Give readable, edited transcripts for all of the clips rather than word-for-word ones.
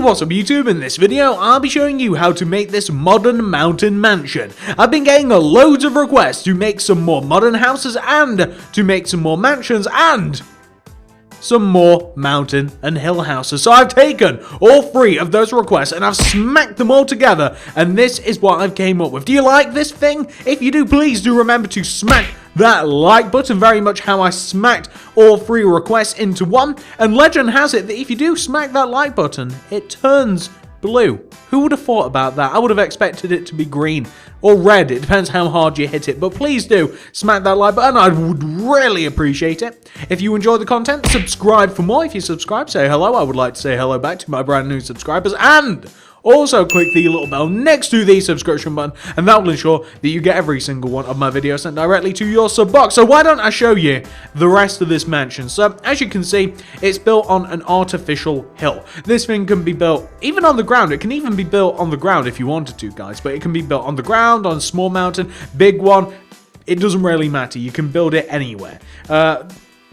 what's up YouTube? In this video, I'll be showing you how to make this modern mountain mansion. I've been getting loads of requests to make some more modern houses and to make some more mansions and some more mountain and hill houses. So I've taken all three of those requests and I've smacked them all together, and this is what I've came up with. Do you like this thing? If you do, please do remember to smack that like button, very much how I smacked all three requests into one. And legend has it that if you do smack that like button, it turns blue. Who would have thought about that? I would have expected it to be green or red. It depends how hard you hit it. But please do smack that like button. I would really appreciate it. If you enjoy the content, subscribe for more. If you subscribe, say hello. I would like to say hello back to my brand new subscribers. And also click the little bell next to the subscription button, and that will ensure that you get every single one of my videos sent directly to your sub box. So why don't I show you the rest of this mansion? So as you can see, it's built on an artificial hill. This thing can be built even on the ground. It can even be built on the ground if you wanted to, guys, but it can be built on the ground, on a small mountain, big one. It doesn't really matter. You can build it anywhere.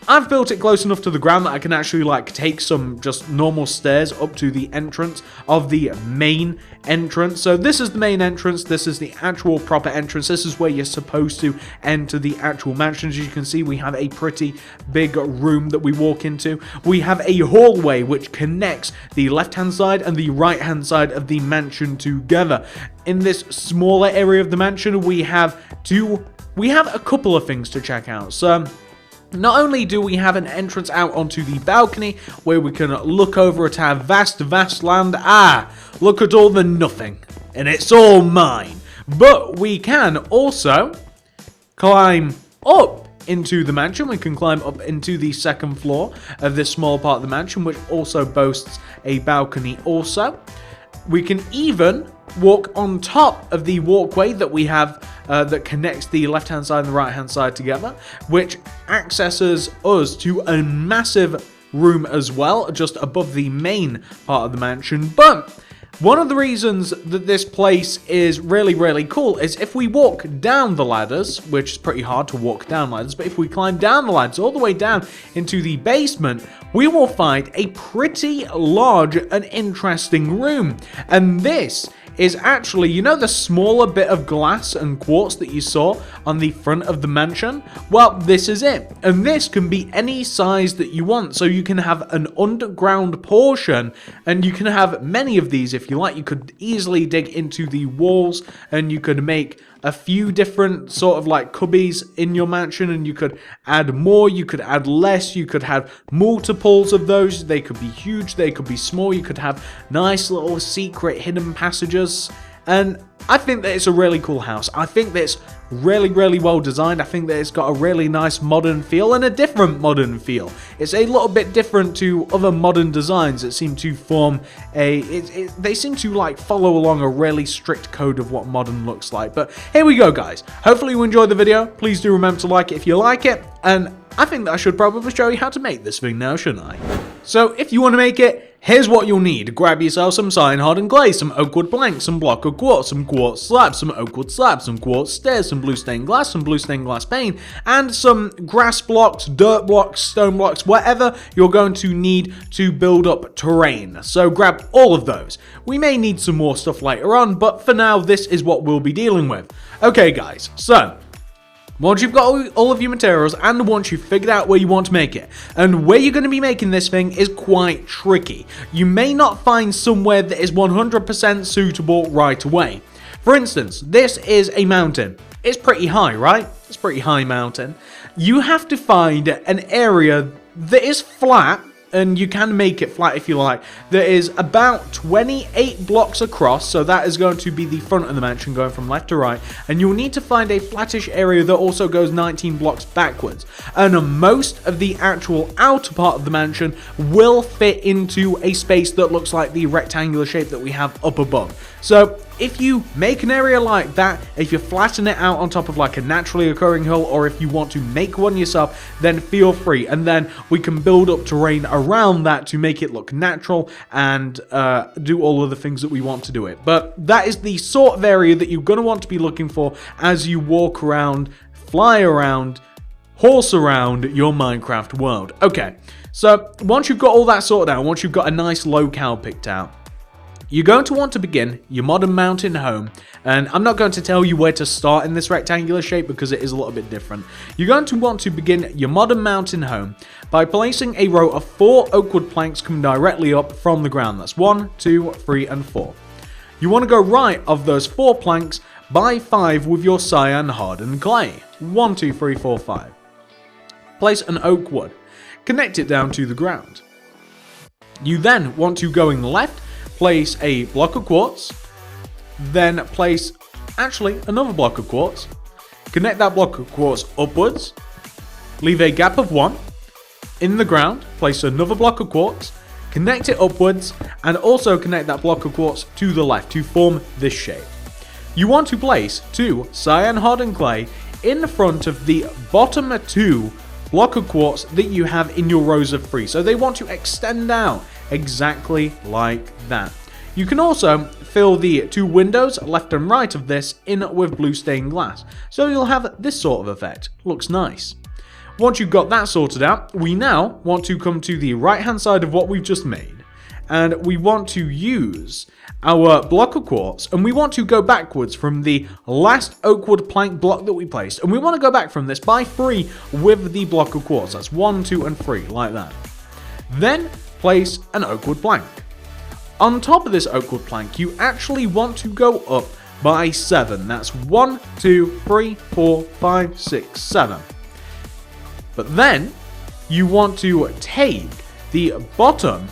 I've built it close enough to the ground that I can actually take some just normal stairs up to the entrance of the main entrance. So this is the main entrance. This is the actual proper entrance. This is where you're supposed to enter the actual mansion. As you can see, we have a pretty big room that we walk into. We have a hallway which connects the left-hand side and the right-hand side of the mansion together. In this smaller area of the mansion, we have a couple of things to check out. So not only do we have an entrance out onto the balcony where we can look over at our vast land, look at all the nothing, and it's all mine. But we can also climb up into the mansion. We can climb up into the second floor of this small part of the mansion, which also boasts a balcony also. We can even walk on top of the walkway that we have that connects the left-hand side and the right-hand side together, which accesses us to a massive room as well, just above the main part of the mansion. But one of the reasons that this place is really, really cool is if we walk down the ladders, which is pretty hard to walk down ladders, but if we climb down the ladders all the way down into the basement, we will find a pretty large and interesting room. And this is actually, you know, the smaller bit of glass and quartz that you saw on the front of the mansion? Well, this is it. And this can be any size that you want. So you can have an underground portion, and you can have many of these if you like. You could easily dig into the walls, and you could make a few different sort of cubbies in your mansion, and you could add more, you could add less, you could have multiples of those. They could be huge, they could be small, you could have nice little secret hidden passages. And I think that it's a really cool house. I think that it's really, really well designed. I think that it's got a really nice modern feel and a different modern feel. It's a little bit different to other modern designs that seem to form they seem to follow along a really strict code of what modern looks like. But here we go, guys. Hopefully you enjoyed the video. Please do remember to like it if you like it. And I think that I should probably show you how to make this thing now, shouldn't I? So if you want to make it, here's what you'll need. Grab yourself some cyan hardened glaze, some oak wood planks, some block of quartz, some quartz slabs, some oak wood slabs, some quartz stairs, some blue stained glass, some blue stained glass pane, and some grass blocks, dirt blocks, stone blocks, whatever you're going to need to build up terrain. So grab all of those. We may need some more stuff later on, but for now, this is what we'll be dealing with. Okay, guys, so once you've got all of your materials and once you've figured out where you want to make it, and where you're going to be making this thing is quite tricky. You may not find somewhere that is 100% suitable right away. For instance, this is a mountain. It's pretty high, right? It's a pretty high mountain. You have to find an area that is flat, and you can make it flat if you like, that is about 28 blocks across, so that is going to be the front of the mansion going from left to right, and you'll need to find a flattish area that also goes 19 blocks backwards, and most of the actual outer part of the mansion will fit into a space that looks like the rectangular shape that we have up above. So if you make an area like that, if you flatten it out on top of a naturally occurring hill, or if you want to make one yourself, then feel free, and then we can build up terrain around that to make it look natural and do all of the things that we want to do it. But that is the sort of area that you're going to want to be looking for as you walk around, fly around, horse around your Minecraft world. Okay, so once you've got all that sorted out, once you've got a nice locale picked out, You're going to want to begin your modern mountain home, and I'm not going to tell you where to start in this rectangular shape because it is a little bit different. You're going to want to begin your modern mountain home by placing a row of 4 oak wood planks coming directly up from the ground. That's 1, 2, 3, and 4. You want to go right of those 4 planks by 5 with your cyan hardened clay. 1, 2, 3, 4, 5. Place an oak wood. Connect it down to the ground. You then want to, going left, place a block of quartz, then place another block of quartz, connect that block of quartz upwards, leave a gap of 1, in the ground, place another block of quartz, connect it upwards, and also connect that block of quartz to the left to form this shape. You want to place 2 cyan hardened clay in front of the bottom 2 block of quartz that you have in your rows of 3, so they want to extend out exactly like that. You can also fill the 2 windows left and right of this in with blue stained glass, so you'll have this sort of effect. Looks nice. Once you've got that sorted out, we now want to come to the right hand side of what we've just made, and we want to use our block of quartz, and we want to go backwards from the last oak wood plank block that we placed, and we want to go back from this by 3 with the block of quartz. That's 1, 2, and 3, like that. Then place an oak wood plank. On top of this oak wood plank, you actually want to go up by 7. That's 1, 2, 3, 4, 5, 6, 7. But then you want to take the bottom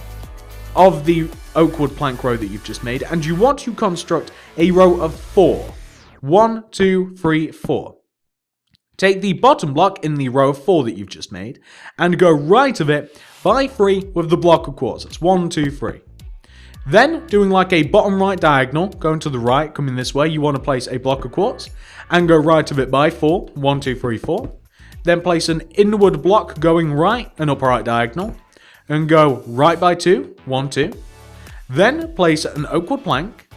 of the oak wood plank row that you've just made, and you want to construct a row of 4. 1, 2, 3, 4. Take the bottom block in the row of 4 that you've just made, and go right of it by 3 with the block of quartz. That's 1, 2, 3. Then, doing like a bottom right diagonal, going to the right, coming this way, you want to place a block of quartz, and go right of it by 4. 1, 2, 3, 4. Then place an inward block going right, an upright diagonal, and go right by 2. 1, 2. Then place an oak wood plank.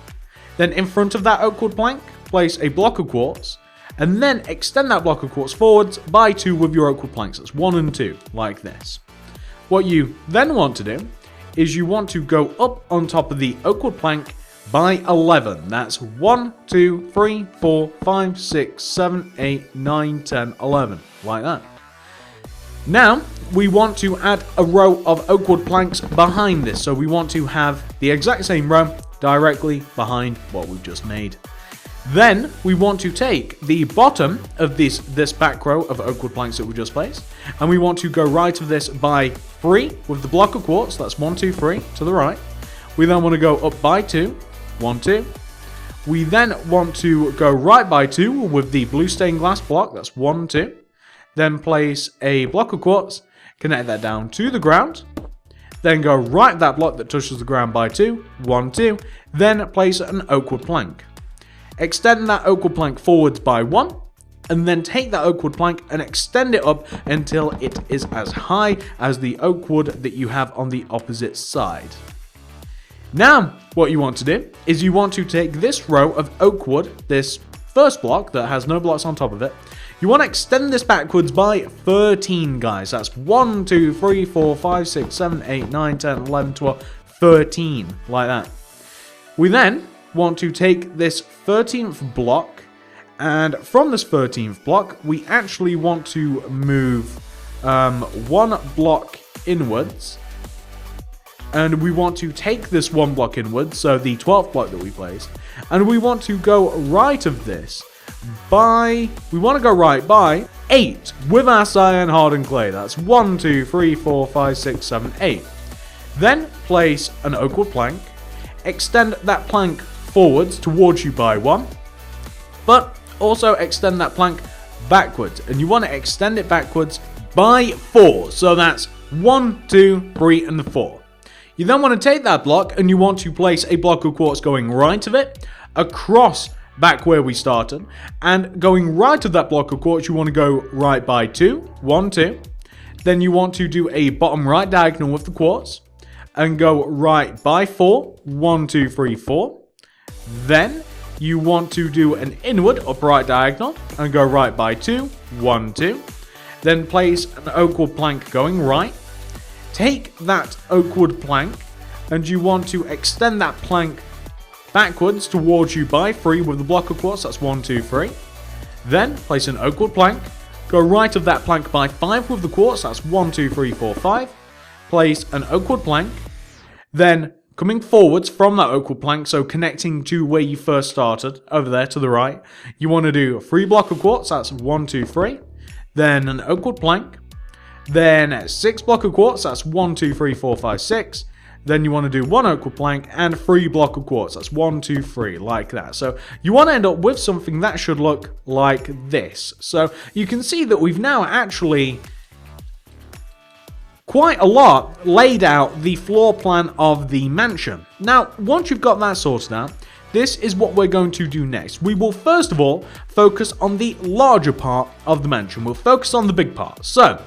Then in front of that oak wood plank, place a block of quartz, and then extend that block of quartz forwards by 2 with your oak wood planks. That's 1 and 2, like this. What you then want to do is you want to go up on top of the oak wood plank by 11. That's 1, 2, 3, 4, 5, 6, 7, 8, 9, 10, 11, like that. Now, we want to add a row of oak wood planks behind this, so we want to have the exact same row directly behind what we've just made. Then, we want to take the bottom of this back row of oak wood planks that we just placed, and we want to go right of this by 3 with the block of quartz. That's 1, 2, 3 to the right. We then want to go up by 2. 1, 2. We then want to go right by 2 with the blue stained glass block. That's 1, 2. Then place a block of quartz, connect that down to the ground. Then go right that block that touches the ground by 2. 1, 2. Then place an oak wood plank. Extend that oak wood plank forwards by 1, and then take that oak wood plank and extend it up until it is as high as the oak wood that you have on the opposite side. Now, what you want to do is you want to take this row of oak wood, this first block that has no blocks on top of it, you want to extend this backwards by 13, guys. That's 1, 2, 3, 4, 5, 6, 7, 8, 9, 10, 11, 12, 13, like that. We then want to take this 13th block, and from this 13th block, we actually want to move 1 block inwards, and we want to take this 1 block inwards, so the 12th block that we placed, and we want to go right of this by 8 with our cyan hardened clay. That's 1, 2, 3, 4, 5, 6, 7, 8. Then place an oak wood plank, extend that plank forwards towards you by 1, but also extend that plank backwards, and you want to extend it backwards by 4, so that's 1, 2, 3, and 4. You then want to take that block and you want to place a block of quartz going right of it, across back where we started, and going right of that block of quartz you want to go right by 2, 1, 2. Then you want to do a bottom right diagonal with the quartz, and go right by 4, 1, 2, 3, 4. Then you want to do an inward upright diagonal and go right by 2, 1, 2. Then place an oak wood plank going right. Take that oak wood plank and you want to extend that plank backwards towards you by 3 with the block of quartz, that's 1, 2, 3. Then place an oak wood plank, go right of that plank by 5 with the quartz, that's 1, 2, 3, 4, 5. Place an oak wood plank, then coming forwards from that oak wood plank, so connecting to where you first started, over there to the right, you want to do 3 block of quartz, that's 1, 2, 3. Then an oak wood plank, then 6 block of quartz, that's 1, 2, 3, 4, 5, 6. Then you want to do 1 oak wood plank and 3 block of quartz. That's 1, 2, 3, like that. So you want to end up with something that should look like this. So you can see that we've now actually quite a lot laid out the floor plan of the mansion. Now, once you've got that sorted out, this is what we're going to do next. We will first of all focus on the larger part of the mansion. We'll focus on the big part. So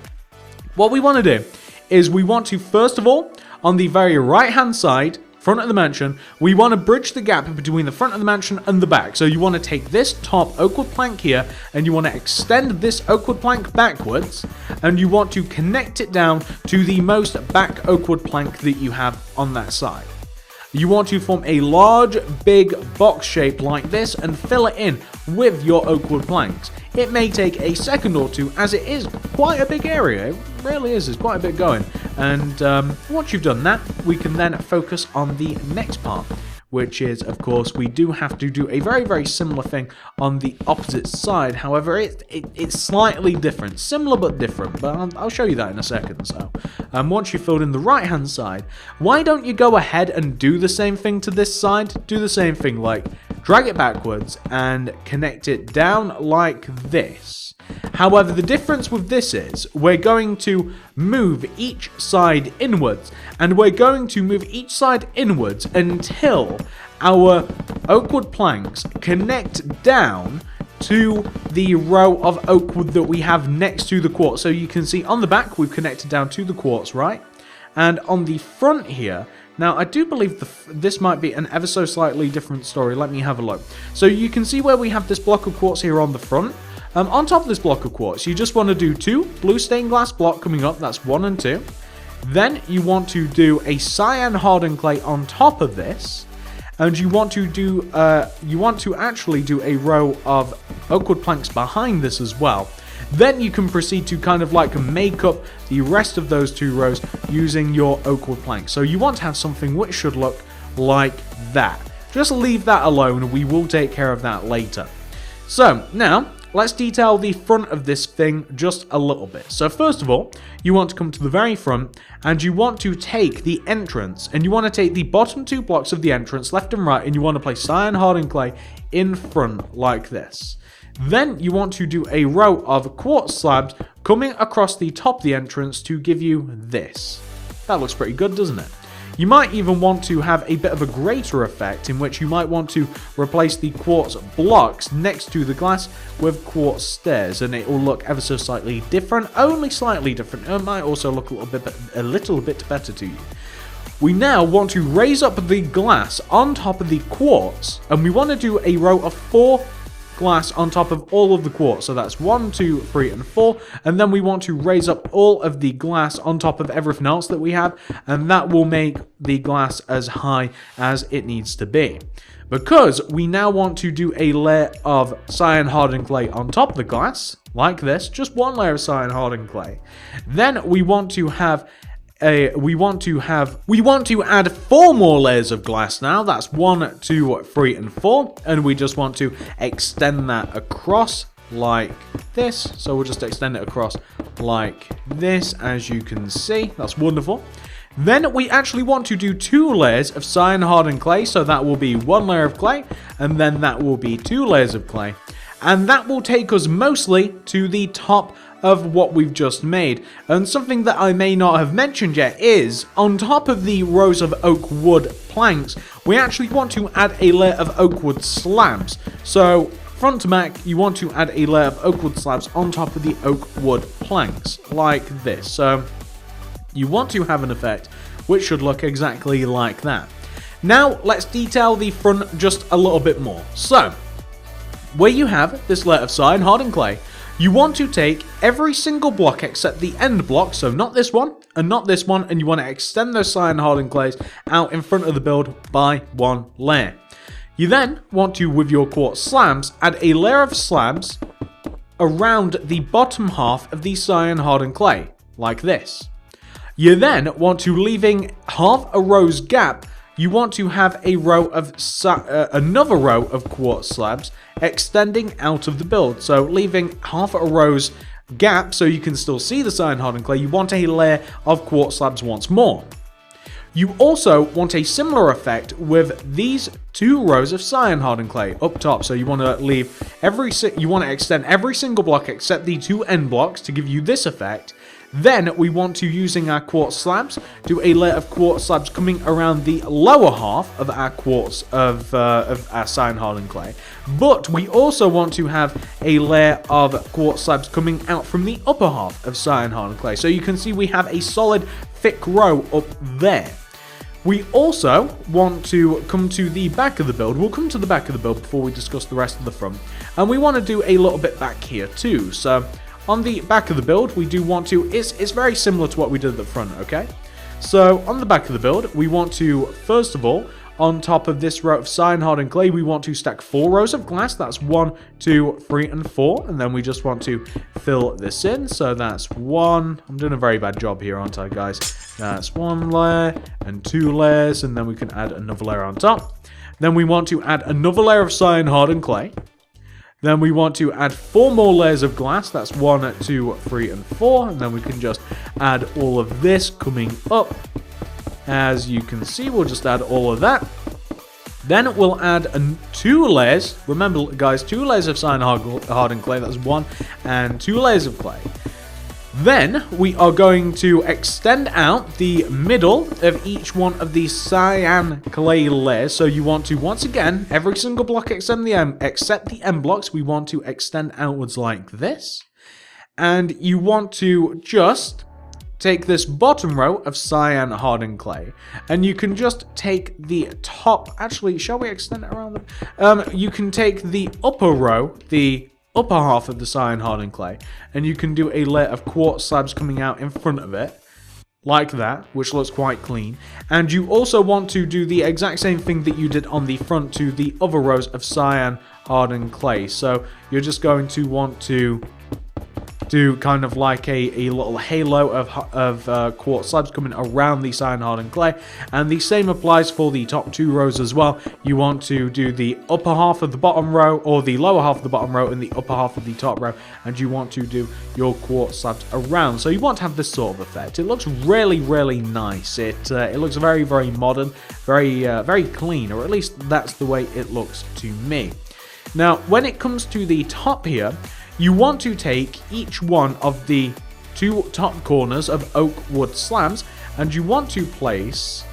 what we want to do is we want to first of all, on the very right hand side, front of the mansion, we want to bridge the gap between the front of the mansion and the back. So you want to take this top oak wood plank here and you want to extend this oak wood plank backwards and you want to connect it down to the most back oak wood plank that you have on that side. You want to form a large, big box shape like this and fill it in with your oak wood planks. It may take a second or two as it is quite a big area. It really is, there's quite a bit going. And once you've done that, we can then focus on the next part, which is, of course, we do have to do a very, very similar thing on the opposite side. However, it's slightly different. Similar but different, but I'll show you that in a second. So, once you've filled in the right-hand side, why don't you go ahead and do the same thing to this side? Do the same thing, like drag it backwards and connect it down like this. However, the difference with this is we're going to move each side inwards, and we're going to move each side inwards until our oak wood planks connect down to the row of oak wood that we have next to the quartz. So you can see on the back we've connected down to the quartz, right? And on the front here, now I do believe this might be an ever so slightly different story. Let me have a look. So you can see where we have this block of quartz here on the front. On top of this block of quartz, you just want to do 2 blue stained glass block coming up. That's 1 and 2. Then you want to do a cyan hardened clay on top of this, and you want to actually do a row of oak wood planks behind this as well. Then you can proceed to kind of like make up the rest of those 2 rows using your oak wood planks. So you want to have something which should look like that. Just leave that alone. We will take care of that later. So now, let's detail the front of this thing just a little bit. So first of all, you want to come to the very front and you want to take the entrance and you want to take the bottom 2 blocks of the entrance left and right and you want to place cyan hardened clay in front like this. Then you want to do a row of quartz slabs coming across the top of the entrance to give you this. That looks pretty good, doesn't it? You might even want to have a bit of a greater effect in which you might want to replace the quartz blocks next to the glass with quartz stairs, and it will look ever so slightly different, only slightly different. It might also look a little bit better to you. We now want to raise up the glass on top of the quartz, and we want to do a row of 4 glass on top of all of the quartz. So that's 1, 2, 3, and 4. And then we want to raise up all of the glass on top of everything else that we have. And that will make the glass as high as it needs to be. Because we now want to do a layer of cyan hardened clay on top of the glass, like this, just 1 layer of cyan hardened clay. Then we want to have we want to add 4 more layers of glass now. That's 1, 2, 3, and 4. And we just want to extend that across like this. So we'll just extend it across like this, as you can see. That's wonderful. Then we actually want to do 2 layers of cyan hardened clay. So that will be 1 layer of clay, and then that will be 2 layers of clay. And that will take us mostly to the top of what we've just made. And something that I may not have mentioned yet is, on top of the rows of oak wood planks, we actually want to add a layer of oak wood slabs. So front to back, you want to add a layer of oak wood slabs on top of the oak wood planks, like this. So you want to have an effect which should look exactly like that. Now let's detail the front just a little bit more. So where you have this layer of cyan hardened clay, you want to take every single block except the end block, so not this one and not this one, and you want to extend those cyan hardened clays out in front of the build by 1 layer. You then want to, with your quartz slabs, add a layer of slabs around the bottom half of the cyan hardened clay, like this. You then want to, leaving half a row's gap, you want to have a row of another row of quartz slabs extending out of the build. So leaving half a row's gap so you can still see the cyan hardened clay, you want a layer of quartz slabs once more. You also want a similar effect with these 2 rows of cyan hardened clay up top. So you want to extend every single block except the 2 end blocks to give you this effect. Then we want to, using our quartz slabs, do a layer of quartz slabs coming around the lower half of our our cyan hardened clay. But we also want to have a layer of quartz slabs coming out from the upper half of cyan hardened clay. So you can see we have a solid thick row up there. We also want to come to the back of the build. We'll come to the back of the build before we discuss the rest of the front. And we want to do a little bit back here too. So on the back of the build, we do want to, it's very similar to what we did at the front, okay? So on the back of the build, we want to, first of all, on top of this row of cyan hardened clay, we want to stack 4 rows of glass. That's 1, 2, 3, and 4. And then we just want to fill this in. So that's 1. I'm doing a very bad job here, aren't I, guys? That's 1 layer and 2 layers. And then we can add another layer on top. Then we want to add another layer of cyan hardened clay. Then we want to add 4 more layers of glass. That's 1, 2, 3, and 4. And then we can just add all of this coming up. As you can see, we'll just add all of that. Then we'll add 2 layers. Remember, guys, 2 layers of cyan hardened clay. That's 1 and 2 layers of clay. Then we are going to extend out the middle of each one of these cyan clay layers. So you want to, once again, every single block except the end blocks, we want to extend outwards like this. And you want to just take this bottom row of cyan hardened clay, and you can just take the top. Actually, shall we extend it around you can take the upper row, the upper half of the cyan hardened clay, and you can do a layer of quartz slabs coming out in front of it, like that, which looks quite clean. And you also want to do the exact same thing that you did on the front to the other rows of cyan hardened clay. So you're just going to want to do kind of like a little halo of quartz slabs coming around the cyan hardened clay. And the same applies for the top 2 rows as well. You want to do the upper half of the bottom row, or the lower half of the bottom row, and the upper half of the top row, and you want to do your quartz slabs around. So you want to have this sort of effect. It looks really, really nice. It looks very, very modern, very clean, or at least that's the way it looks to me. Now, when it comes to the top here, you want to take each one of the 2 top corners of oak wood slabs, and you want to place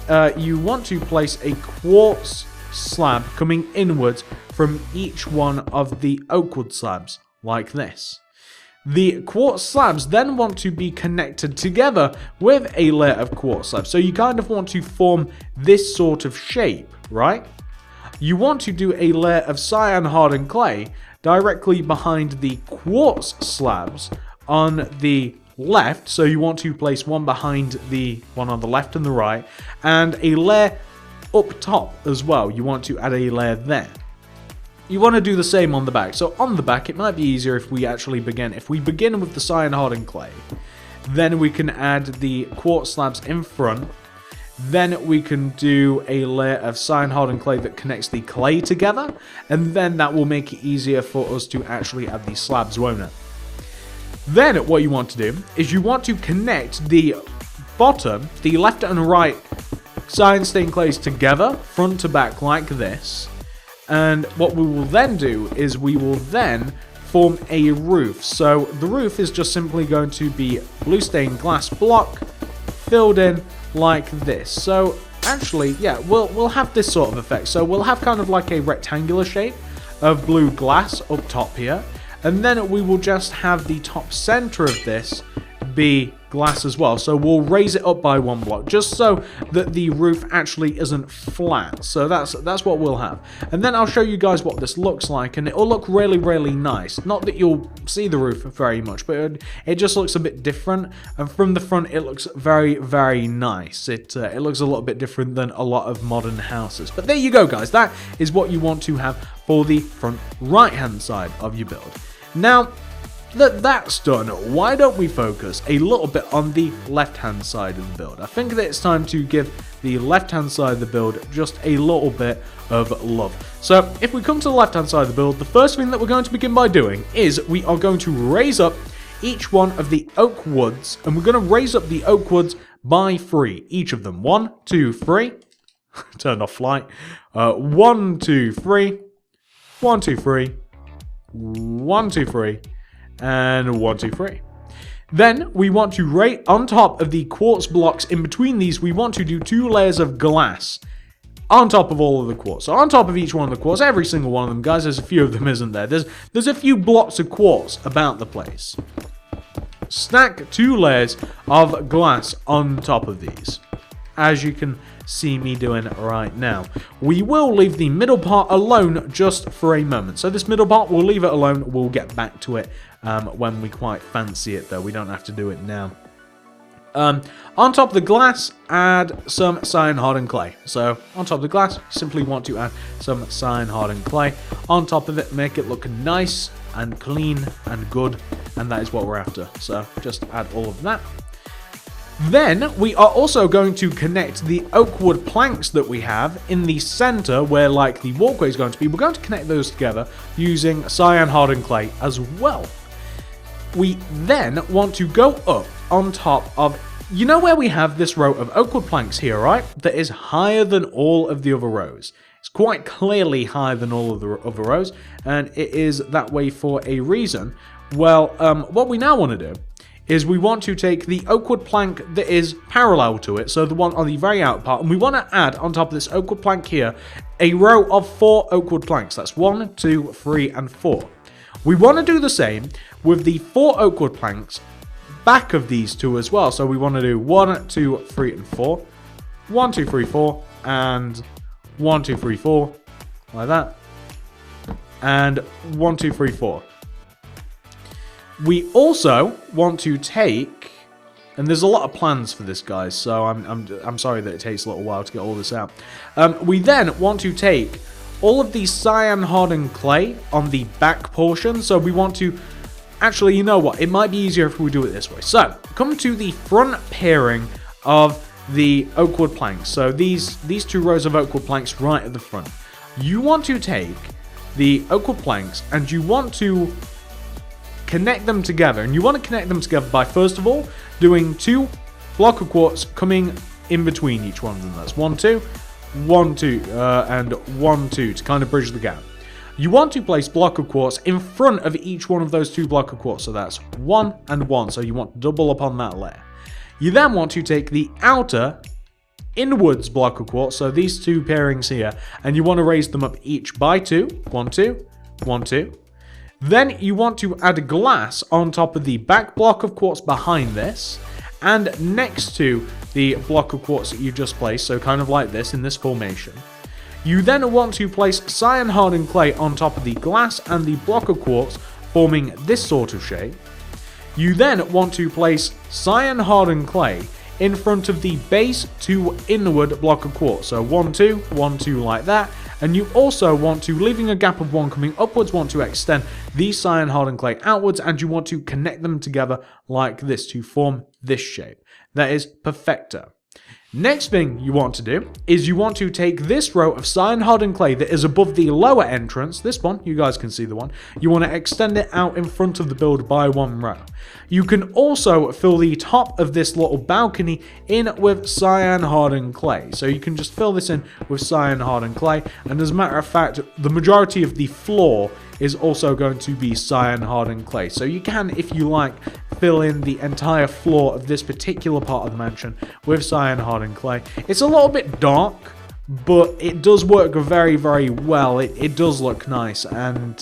a quartz slab coming inwards from each one of the oak wood slabs, like this. The quartz slabs then want to be connected together with a layer of quartz slabs. So you kind of want to form this sort of shape, right? You want to do a layer of cyan hardened clay directly behind the quartz slabs on the left. So you want to place one behind the one on the left and the right, and a layer up top as well. You want to add a layer there. You want to do the same on the back. So on the back, it might be easier if we actually begin. If we begin with the cyan hardened clay, then we can add the quartz slabs in front. Then we can do a layer of cyan hardened clay that connects the clay together, and then that will make it easier for us to actually add these slabs, won't it? Then what you want to do is you want to connect the bottom, the left and right cyan stained clays together, front to back like this. And what we will then do is we will then form a roof. So the roof is just simply going to be blue stained glass block filled in like this. So actually, yeah, we'll have this sort of effect. So we'll have kind of like a rectangular shape of blue glass up top here, and then we will just have the top center of this be glass as well. So we'll raise it up by 1 block, just so that the roof actually isn't flat. So that's what we'll have. And then I'll show you guys what this looks like, and it'll look really, really nice. Not that you'll see the roof very much, but it just looks a bit different. And from the front, it looks very, very nice. It looks a little bit different than a lot of modern houses. But there you go, guys. That is what you want to have for the front right-hand side of your build. Now that that's done, why don't we focus a little bit on the left-hand side of the build? I think that it's time to give the left-hand side of the build just a little bit of love. So if we come to the left-hand side of the build, the first thing that we're going to begin by doing is we are going to raise up each one of the oak woods, and we're going to raise up the oak woods by 3, each of them. 1, 2, 3. Turned off flight. 1, 2, 3. 1, 2, 3. 1, 2, 3. And 1, 2, 3. Then we want to rate on top of the quartz blocks. In between these, we want to do 2 layers of glass on top of all of the quartz. So on top of each one of the quartz, every single one of them, guys, there's a few of them, isn't there? There's a few blocks of quartz about the place. Stack 2 layers of glass on top of these, as you can see me doing right now. We will leave the middle part alone just for a moment. So this middle part, we'll leave it alone. We'll get back to it when we quite fancy it, though. We don't have to do it now. On top of the glass, add some cyan hardened clay. So on top of the glass, simply want to add some cyan hardened clay. On top of it, make it look nice and clean and good, and that is what we're after. So just add all of that. Then we are also going to connect the oak wood planks that we have in the center where like the walkway is going to be. We're going to connect those together using cyan hardened clay as well. We then want to go up on top of, you know where we have this row of oak wood planks here, right? That is higher than all of the other rows. It's quite clearly higher than all of the other rows, and it is that way for a reason. Well, what we now want to do is we want to take the oak wood plank that is parallel to it, so the one on the very out part, and we want to add on top of this oak wood plank here a row of 4 oak wood planks. That's 1, 2, 3, and 4. We want to do the same with the 4 oak wood planks back of these 2 as well. So we want to do 1, 2, 3, and 4. 1, 2, 3, 4, and 1, 2, 3, 4, like that, and 1, 2, 3, 4. We also want to take, and there's a lot of plans for this, guys, so I'm sorry that it takes a little while to get all this out. We then want to take all of the cyan hardened clay on the back portion. So we want to, actually, you know what? It might be easier if we do it this way. So come to the front pairing of the oak wood planks. So these 2 rows of oak wood planks right at the front. You want to take the oak wood planks and you want to connect them together, and you want to connect them together by, first of all, doing 2 block of quartz coming in between each one of them. That's 1, 2, 1, 2, and 1, 2 to kind of bridge the gap. You want to place block of quartz in front of each one of those 2 block of quartz, so that's 1 and 1, so you want to double up on that layer. You then want to take the outer inwards block of quartz, so these 2 pairings here, and you want to raise them up each by 2, 1, 2, 1, 2. Then you want to add glass on top of the back block of quartz behind this, and next to the block of quartz that you just placed, so kind of like this in this formation. You then want to place cyan hardened clay on top of the glass and the block of quartz, forming this sort of shape. You then want to place cyan hardened clay in front of the base to inward block of quartz, so 1, 2, 1, 2 like that. And you also want to, leaving a gap of 1 coming upwards, want to extend the cyan hardened clay outwards, and you want to connect them together like this to form this shape. That is perfecto. Next thing you want to do is you want to take this row of cyan hardened clay that is above the lower entrance, this one, you guys can see the one, you want to extend it out in front of the build by 1 row. You can also fill the top of this little balcony in with cyan hardened clay. So you can just fill this in with cyan hardened clay, and as a matter of fact, the majority of the floor is also going to be cyan hardened clay. So you can, if you like, fill in the entire floor of this particular part of the mansion with cyan hardened clay. It's a little bit dark, but it does work very, very well. It does look nice, and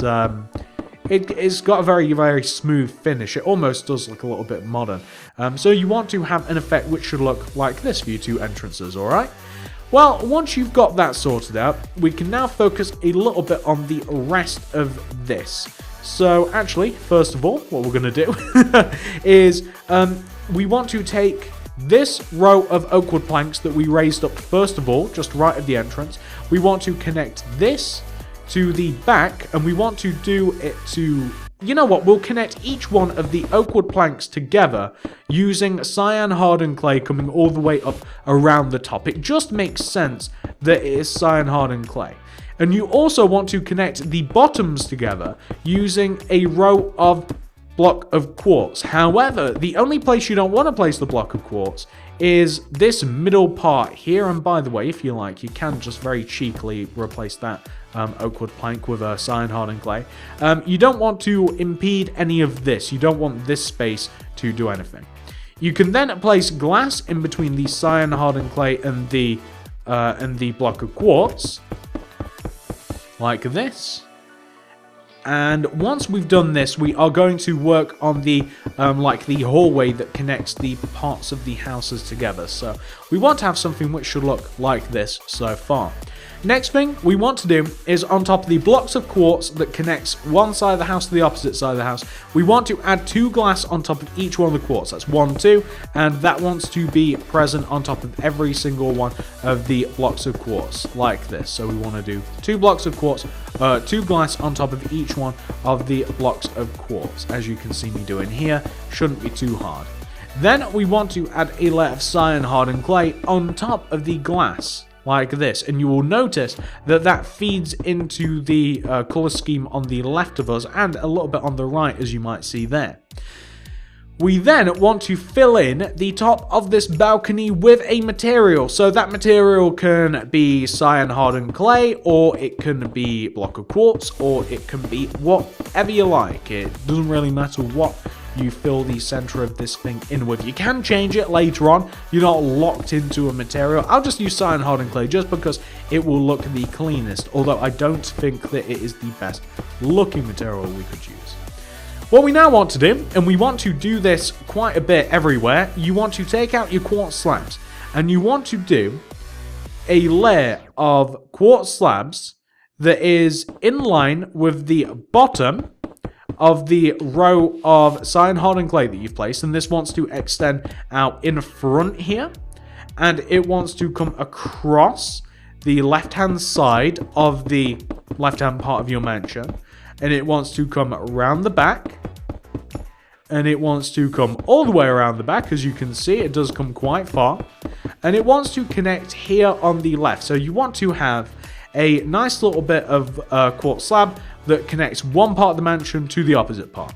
it's got a very, very smooth finish. It almost does look a little bit modern. So you want to have an effect which should look like this for your two entrances, alright? Well, once you've got that sorted out, we can now focus a little bit on the rest of this. So actually, first of all, what we're going to do is we want to take this row of oak wood planks that we raised up first of all, just right at the entrance. We want to connect this to the back, and we want to do it to, you know what, we'll connect each one of the oak wood planks together using cyan hardened clay coming all the way up around the top. It just makes sense that it is cyan hardened clay. And you also want to connect the bottoms together using a row of block of quartz. However, the only place you don't want to place the block of quartz is this middle part here. And by the way, if you like, you can just very cheekily replace that oak wood plank with a cyan hardened clay. You don't want to impede any of this. You don't want this space to do anything. You can then place glass in between the cyan hardened clay and the block of quartz, like this. And once we've done this, we are going to work on the the hallway that connects the parts of the houses together. So we want to have something which should look like this so far. Next thing we want to do is on top of the blocks of quartz that connects one side of the house to the opposite side of the house, we want to add 2 glass on top of each one of the quartz. That's 1, 2, and that wants to be present on top of every single one of the blocks of quartz, like this. So we want to do 2 blocks of quartz, 2 glass on top of each one of the blocks of quartz. As you can see me doing here, shouldn't be too hard. Then we want to add a layer of cyan hardened clay on top of the glass, like this, and you will notice that that feeds into the color scheme on the left of us and a little bit on the right, as you might see there. We then want to fill in the top of this balcony with a material. So that material can be cyan hardened clay, or it can be block of quartz, or it can be whatever you like. It doesn't really matter what you fill the center of this thing in with. You can change it later on. You're not locked into a material. I'll just use cyan hardened clay just because it will look the cleanest, although I don't think that it is the best looking material we could use. What we now want to do, and we want to do this quite a bit everywhere, you want to take out your quartz slabs and you want to do a layer of quartz slabs that is in line with the bottom of the row of cyan hardened clay that you've placed, and this wants to extend out in front here, and it wants to come across the left hand side of the left hand part of your mansion, and it wants to come around the back, and it wants to come all the way around the back. As you can see, it does come quite far, and it wants to connect here on the left. So you want to have a nice little bit of quartz slab that connects one part of the mansion to the opposite part.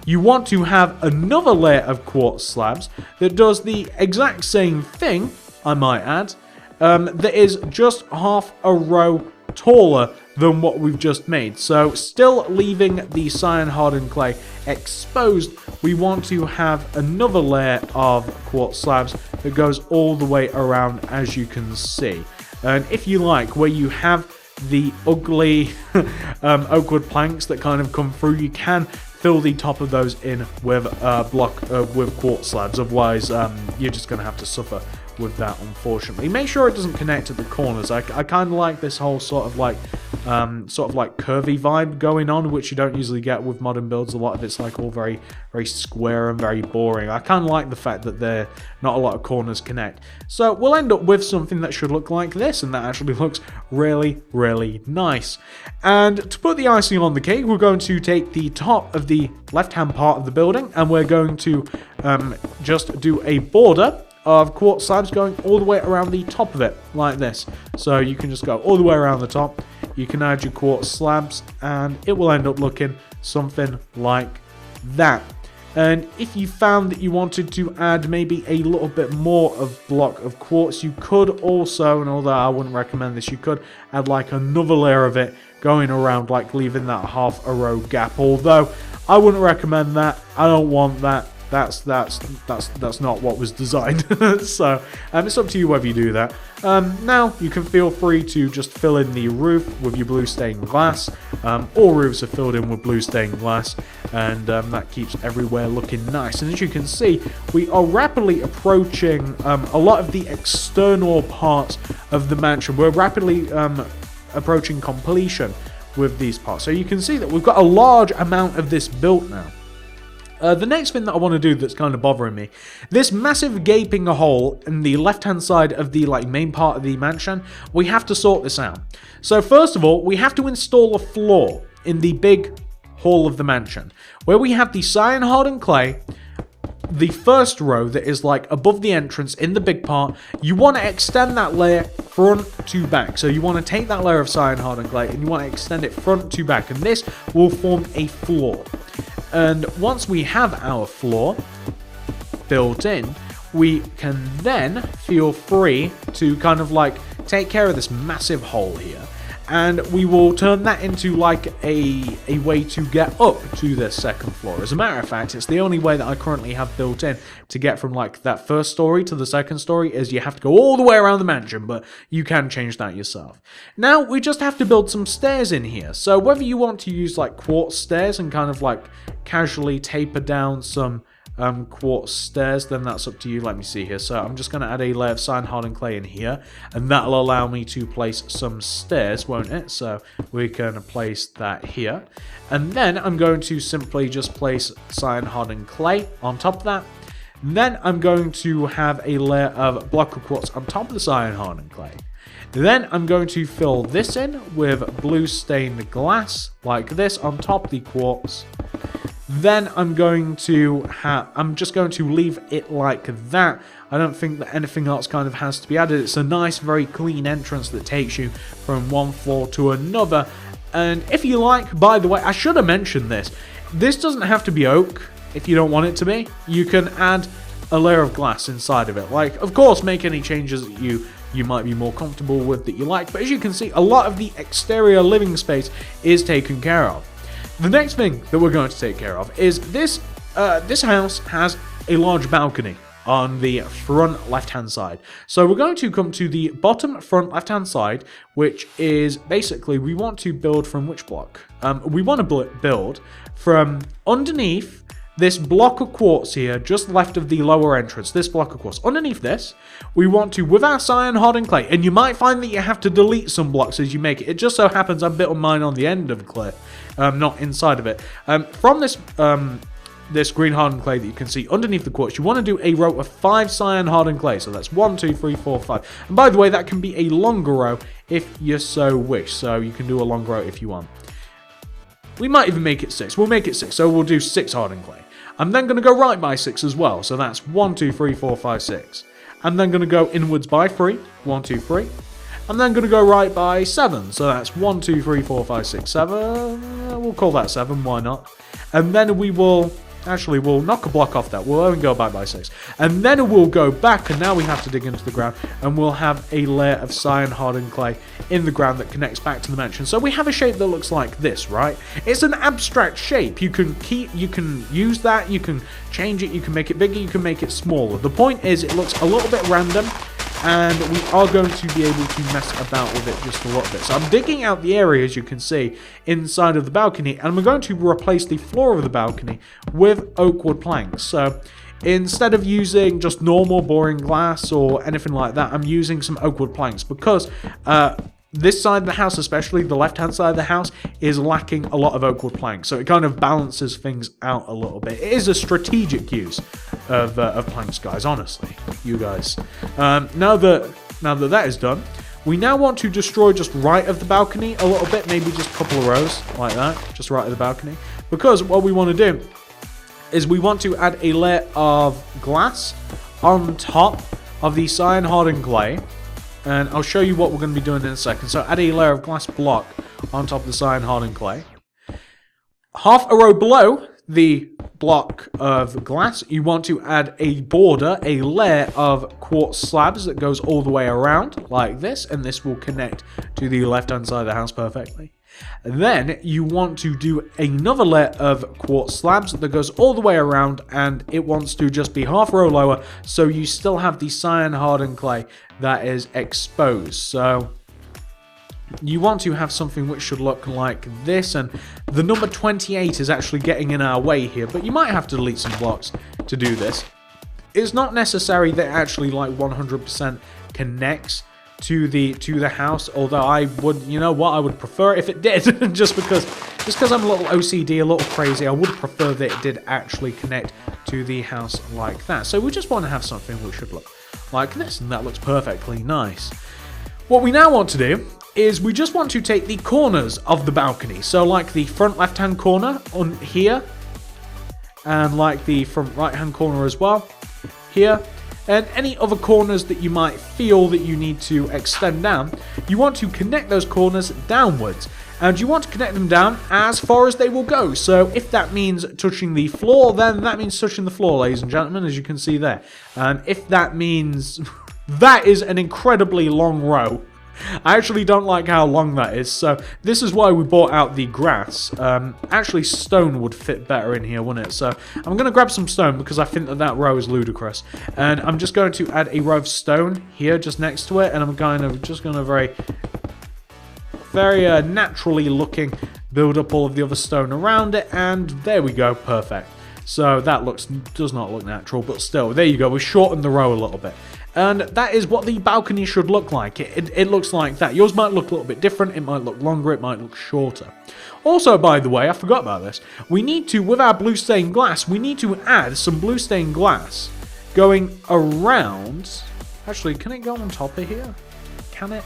You want to have another layer of quartz slabs that does the exact same thing, I might add, that is just half a row taller than what we've just made. So still leaving the cyan hardened clay exposed, we want to have another layer of quartz slabs that goes all the way around, as you can see. And if you like, where you have the ugly oak wood planks that kind of come through, you can fill the top of those in with with quartz slabs. Otherwise, you're just going to have to suffer with that, unfortunately. Make sure it doesn't connect at the corners. I kind of like this whole sort of like curvy vibe going on, which you don't usually get with modern builds. A lot of it's like all very, very square and very boring. I kind of like the fact that there not a lot of corners connect. So we'll end up with something that should look like this, and that actually looks really, really nice. And to put the icing on the cake, we're going to take the top of the left-hand part of the building, and we're going to just do a border of quartz slabs going all the way around the top of it, like this. So you can just go all the way around the top. You can add your quartz slabs, and it will end up looking something like that. And if you found that you wanted to add maybe a little bit more of block of quartz, you could also, and although I wouldn't recommend this, you could add like another layer of it going around, like leaving that half a row gap. Although I wouldn't recommend that. I don't want that. That's not what was designed. So it's up to you whether you do that. Now you can feel free to just fill in the roof with your blue stained glass. All roofs are filled in with blue stained glass, and that keeps everywhere looking nice. And as you can see, we are rapidly approaching a lot of the external parts of the mansion. We're rapidly approaching completion with these parts. So you can see that we've got a large amount of this built now. The next thing that I want to do that's kind of bothering me, this massive gaping hole in the left-hand side of the main part of the mansion, we have to sort this out. So first of all, we have to install a floor in the big hall of the mansion, where we have the cyan hardened clay. The first row that is above the entrance in the big part, you want to extend that layer front to back. So you want to take that layer of cyan hardened clay and you want to extend it front to back, and this will form a floor. And once we have our floor built in, we can then feel free to kind of take care of this massive hole here. And we will turn that into a way to get up to the second floor. As a matter of fact, it's the only way that I currently have built in to get from that first story to the second story, is you have to go all the way around the mansion, but you can change that yourself. Now we just have to build some stairs in here. So whether you want to use quartz stairs and kind of casually taper down some quartz stairs, then that's up to you. Let me see here. So I'm just going to add a layer of cyan hardened clay in here, and that'll allow me to place some stairs, won't it? So we're going to place that here, and then I'm going to simply just place cyan hardened clay on top of that. Then I'm going to have a layer of block of quartz on top of the cyan hardened clay. Then I'm going to fill this in with blue stained glass like this on top of the quartz. Then I'm just going to leave it like that. I don't think that anything else kind of has to be added. It's a nice, very clean entrance that takes you from one floor to another. And if you like, by the way, I should have mentioned this. This doesn't have to be oak if you don't want it to be. You can add a layer of glass inside of it. Of course, make any changes that you might be more comfortable with that you like. But as you can see, a lot of the exterior living space is taken care of. The next thing that we're going to take care of is this house has a large balcony on the front left-hand side. So we're going to come to the bottom front left-hand side, which is basically, we want to build from which block? We want to build from underneath this block of quartz here, just left of the lower entrance, this block of quartz. Underneath this, we want to, with our cyan hardened clay, and you might find that you have to delete some blocks as you make it. It just so happens I built mine on the end of the clay, not inside of it. From this green hardened clay that you can see underneath the quartz, you want to do a row of 5 cyan hardened clay. So that's 1, 2, 3, 4, 5. And by the way, that can be a longer row if you so wish. So you can do a long row if you want. We might even make it 6. We'll make it 6. So we'll do 6 hardened clay. I'm then going to go right by 6 as well. So that's 1, 2, 3, 4, 5, 6. I'm then going to go inwards by 3. 1, 2, 3. I'm then going to go right by 7. So that's 1, 2, 3, 4, 5, 6, 7. We'll call that 7. Why not? And then we will... Actually, we'll knock a block off that. We'll only go back by 6. And then we'll go back, and now we have to dig into the ground, and we'll have a layer of cyan hardened clay in the ground that connects back to the mansion. So we have a shape that looks like this, right? It's an abstract shape. You can use that, you can change it, you can make it bigger, you can make it smaller. The point is, it looks a little bit random, and we are going to be able to mess about with it just a little bit. So I'm digging out the area, as you can see, inside of the balcony, and we're going to replace the floor of the balcony with oak wood planks. So instead of using just normal boring glass or anything like that, I'm using some oak wood planks because this side of the house, especially the left-hand side of the house, is lacking a lot of oak wood planks. So it kind of balances things out a little bit. It is a strategic use of planks, guys, honestly, you guys. Now that that is done, we now want to destroy just right of the balcony a little bit, maybe just a couple of rows like that, just right of the balcony. Because what we want to do is we want to add a layer of glass on top of the cyan hardened clay. And I'll show you what we're going to be doing in a second. So add a layer of glass block on top of the cyan hardened clay. Half a row below the block of glass, you want to add a border, a layer of quartz slabs that goes all the way around like this, and this will connect to the left-hand side of the house perfectly. Then you want to do another layer of quartz slabs that goes all the way around, and it wants to just be half a row lower, so you still have the cyan hardened clay that is exposed. So you want to have something which should look like this, and the number 28 is actually getting in our way here, but you might have to delete some blocks to do this. It's not necessary that it actually like 100% connects to the house, although I would, you know what, I would prefer if it did. just because I'm a little OCD, a little crazy, I would prefer that it did actually connect to the house like that. So we just want to have something which should look like this, and that looks perfectly nice. What we now want to do is we just want to take the corners of the balcony, so like the front left hand corner on here, and like the front right hand corner as well here, and any other corners that you might feel that you need to extend down. You want to connect those corners downwards, and you want to connect them down as far as they will go. So if that means touching the floor, then that means touching the floor, ladies and gentlemen, as you can see there. And if that means that is an incredibly long row. I actually don't like how long that is, so this is why we brought out the grass. Actually, stone would fit better in here, wouldn't it? So I'm going to grab some stone because I think that row is ludicrous. And I'm just going to add a row of stone here just next to it, and I'm just going to very naturally looking build up all of the other stone around it, and there we go, perfect. So that does not look natural, but still, there you go, we shortened the row a little bit. And that is what the balcony should look like. It looks like that. Yours might look a little bit different. It might look longer. It might look shorter. Also, by the way, I forgot about this. We need to, with our blue stained glass, we need to add some blue stained glass going around. Actually, can it go on top of here? Can it?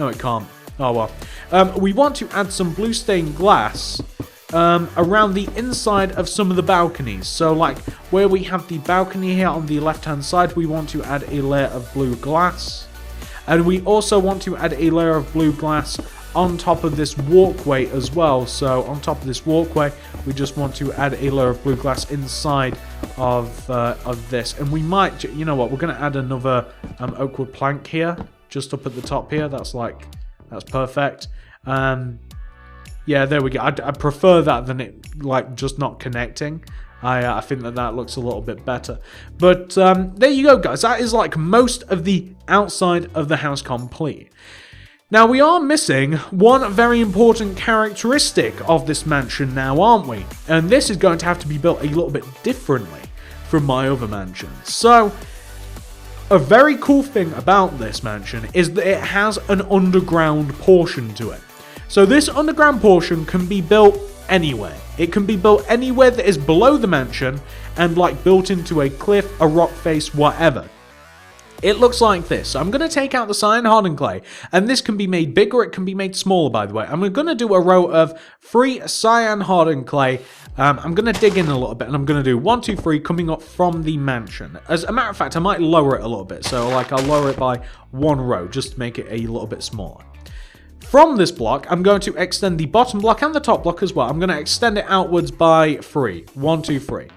No, it can't. Oh, well. We want to add some blue stained glass around the inside of some of the balconies. So like where we have the balcony here on the left hand side, we want to add a layer of blue glass, and we also want to add a layer of blue glass on top of this walkway as well. So on top of this walkway, we just want to add a layer of blue glass inside of this, and we might, you know what, we're going to add another oak wood plank here just up at the top here. That's perfect. Yeah, there we go. I prefer that than it like just not connecting. I think that looks a little bit better. But there you go, guys. That is like most of the outside of the house complete. Now, we are missing one very important characteristic of this mansion now, aren't we? And this is going to have to be built a little bit differently from my other mansions. So, a very cool thing about this mansion is that it has an underground portion to it. So this underground portion can be built anywhere. It can be built anywhere that is below the mansion and like built into a cliff, a rock face, whatever. It looks like this. So I'm going to take out the cyan hardened clay, and this can be made bigger, it can be made smaller, by the way. I'm going to do a row of 3 cyan hardened clay. I'm going to dig in a little bit, and I'm going to do 1, 2, 3 coming up from the mansion. As a matter of fact, I might lower it a little bit. So like I'll lower it by 1 row just to make it a little bit smaller. From this block, I'm going to extend the bottom block and the top block as well. I'm going to extend it outwards by 3. 1, 2, 3.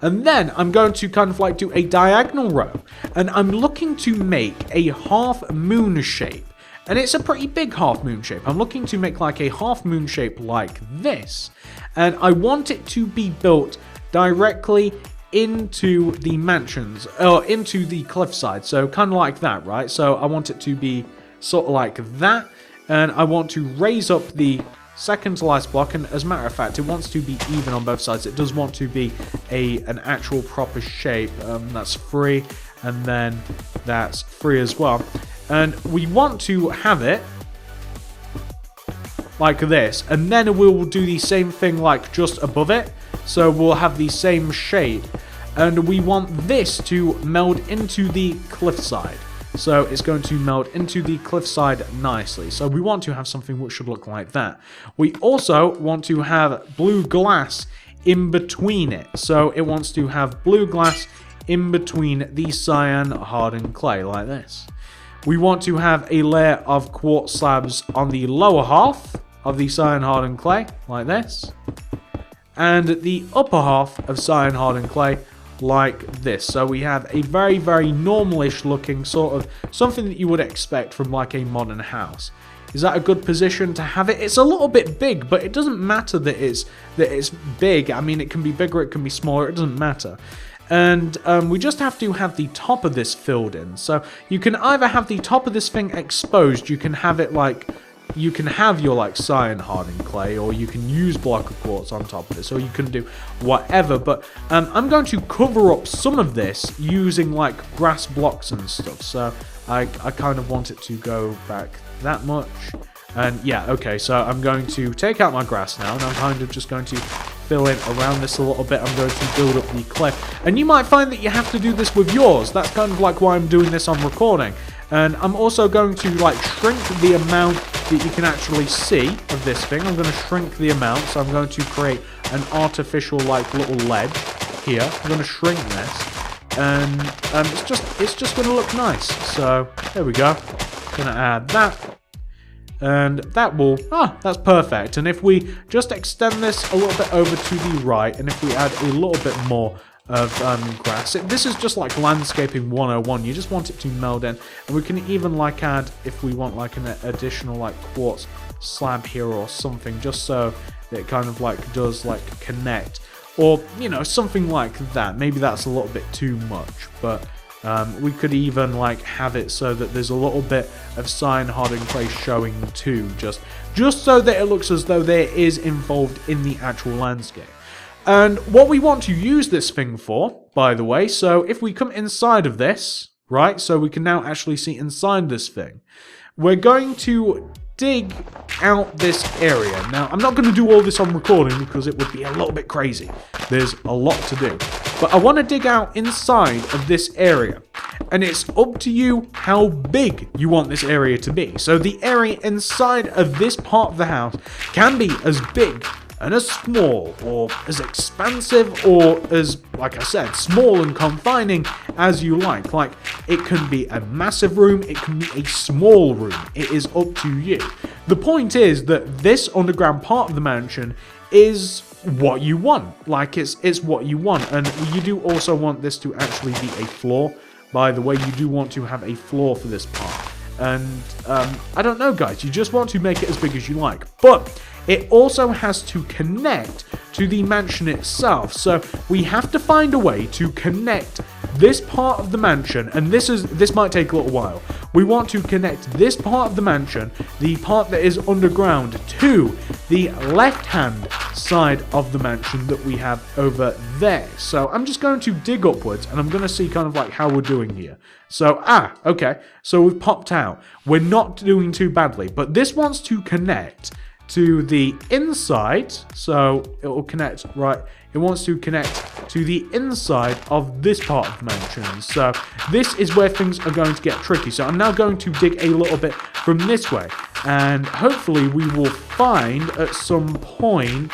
And then I'm going to kind of like do a diagonal row. And I'm looking to make a half moon shape. And it's a pretty big half moon shape. I'm looking to make like a half moon shape like this. And I want it to be built directly into the mansions, or into the cliffside. So kind of like that, right? So I want it to be sort of like that. And I want to raise up the second to last block, and as a matter of fact, it wants to be even on both sides. It does want to be an actual proper shape. That's 3, and then that's 3 as well. And we want to have it like this, and then we'll do the same thing like just above it. So we'll have the same shape, and we want this to meld into the cliffside. So it's going to meld into the cliffside nicely. So we want to have something which should look like that. We also want to have blue glass in between it. So it wants to have blue glass in between the cyan hardened clay like this. We want to have a layer of quartz slabs on the lower half of the cyan hardened clay like this. and the upper half of cyan hardened clay like this. So we have a very, very normalish looking sort of something that you would expect from like a modern house. Is that a good position to have it? It's a little bit big, but it doesn't matter that it's big. I mean, it can be bigger, it can be smaller, it doesn't matter. And we just have to have the top of this filled in. So you can either have the top of this thing exposed, you can have it like, you can have your like cyan hardened clay, or you can use block of quartz on top of this, or you can do whatever. But I'm going to cover up some of this using like grass blocks and stuff. So I kind of want it to go back that much. And yeah, okay, so I'm going to take out my grass now, and I'm kind of just going to fill in around this a little bit. I'm going to build up the clay. And you might find that you have to do this with yours. That's kind of like why I'm doing this on recording. And I'm also going to like shrink the amount that you can actually see of this thing. I'm going to shrink the amount, so I'm going to create an artificial like little ledge here. I'm going to shrink this, and it's just going to look nice. So there we go. Going to add that. And that will, that's perfect. And if we just extend this a little bit over to the right, and if we add a little bit more of grass, this is just like landscaping 101. You just want it to meld in. And we can even like add, if we want like an additional like quartz slab here or something, just so that it kind of like does like connect, or you know, something like that. Maybe that's a little bit too much, but we could even like have it so that there's a little bit of cyan hardened clay showing too, just so that it looks as though there is involved in the actual landscape. And what we want to use this thing for, by the way, so if we come inside of this, right, so we can now actually see inside this thing, we're going to dig out this area. Now, I'm not going to do all this on recording because it would be a little bit crazy. There's a lot to do. But I want to dig out inside of this area. And it's up to you how big you want this area to be. So the area inside of this part of the house can be as big and as small, or as expansive, or as, like I said, small and confining as you like. Like, it can be a massive room, it can be a small room. It is up to you. The point is that this underground part of the mansion is what you want. Like, it's what you want. And you do also want this to actually be a floor. By the way, you do want to have a floor for this part. And, I don't know, guys. You just want to make it as big as you like. But it also has to connect to the mansion itself. So we have to find a way to connect this part of the mansion, and this might take a little while. We want to connect this part of the mansion, the part that is underground, to the left-hand side of the mansion that we have over there. So I'm just going to dig upwards, and I'm going to see kind of like how we're doing here. So, okay, so we've popped out. We're not doing too badly, but this wants to connect to the inside, so it will connect, right, it wants to connect to the inside of this part of the mansion. So this is where things are going to get tricky. So I'm now going to dig a little bit from this way, and hopefully we will find at some point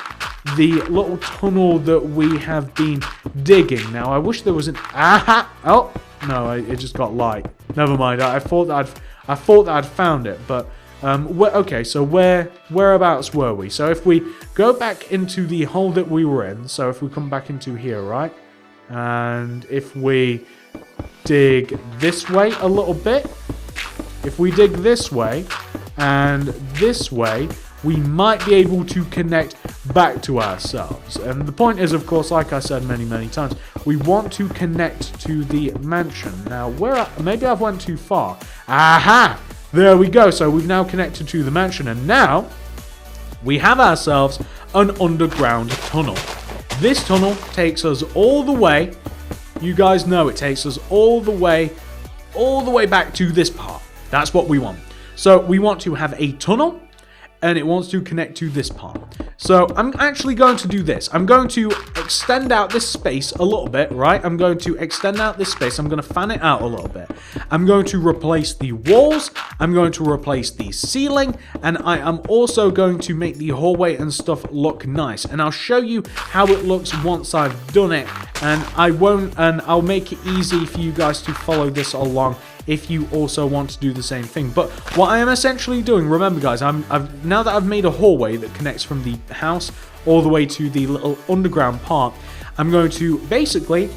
the little tunnel that we have been digging. Now I wish there was an, oh no, it just got light. Never mind. I thought that I'd found it, but okay, so whereabouts were we? So if we go back into the hole that we were in, so if we come back into here, right? And if we dig this way a little bit, if we dig this way and this way, we might be able to connect back to ourselves. And the point is, of course, like I said many times, we want to connect to the mansion. Now, maybe I've went too far. Aha! There we go. So we've now connected to the mansion, and now we have ourselves an underground tunnel. This tunnel takes us all the way. You guys know it takes us all the way back to this part. That's what we want. So we want to have a tunnel, and it wants to connect to this part. So I'm actually going to do this. I'm going to extend out this space a little bit, right? I'm going to extend out this space. I'm going to fan it out a little bit. I'm going to replace the walls. I'm going to replace the ceiling. And I am also going to make the hallway and stuff look nice. And I'll show you how it looks once I've done it. And I'll make it easy for you guys to follow this along if you also want to do the same thing. But what I am essentially doing, remember guys, now that I've made a hallway that connects from the house all the way to the little underground part, I'm going to basically,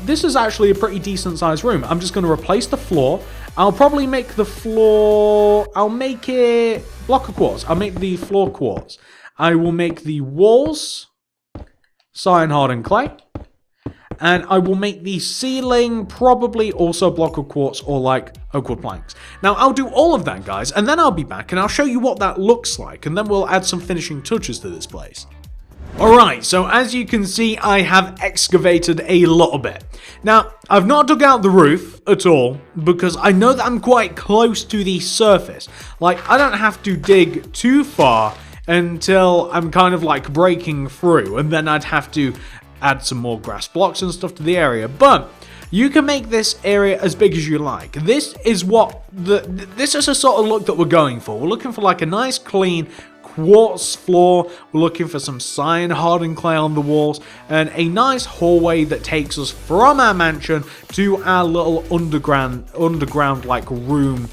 this is actually a pretty decent sized room. I'm just going to replace the floor. I'll probably make the floor, I'll make it block of quartz. I'll make the floor quartz. I will make the walls cyan hardened clay. And I will make the ceiling probably also block of quartz or like oak wood planks. Now I'll do all of that guys, and then I'll be back and I'll show you what that looks like, and then we'll add some finishing touches to this place. Alright, so as you can see, I have excavated a little bit. Now, I've not dug out the roof at all, because I know that I'm quite close to the surface. Like, I don't have to dig too far until I'm kind of like breaking through, and then I'd have to add some more grass blocks and stuff to the area. But you can make this area as big as you like. This is a sort of look that we're going for. We're looking for like a nice clean quartz floor. We're looking for some cyan hardened clay on the walls and a nice hallway that takes us from our mansion to our little underground like room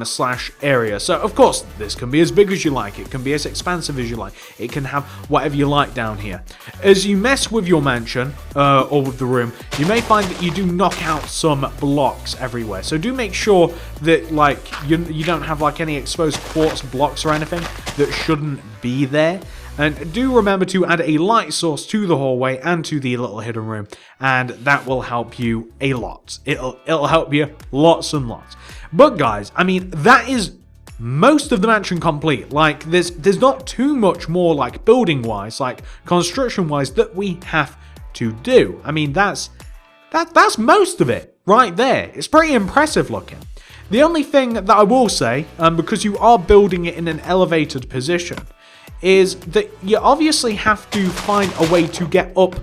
slash area. So of course this can be as big as you like, it can be as expansive as you like, it can have whatever you like down here. As you mess with your mansion or with the room, you may find that you do knock out some blocks everywhere, so do make sure that like you don't have like any exposed quartz blocks or anything that shouldn't be there. And do remember to add a light source to the hallway and to the little hidden room, and that will help you a lot. It'll help you lots and lots. But guys, I mean, that is most of the mansion complete. Like, there's not too much more, like, building-wise, like, construction-wise, that we have to do. I mean, that's most of it right there. It's pretty impressive looking. The only thing that I will say, because you are building it in an elevated position, is that you obviously have to find a way to get up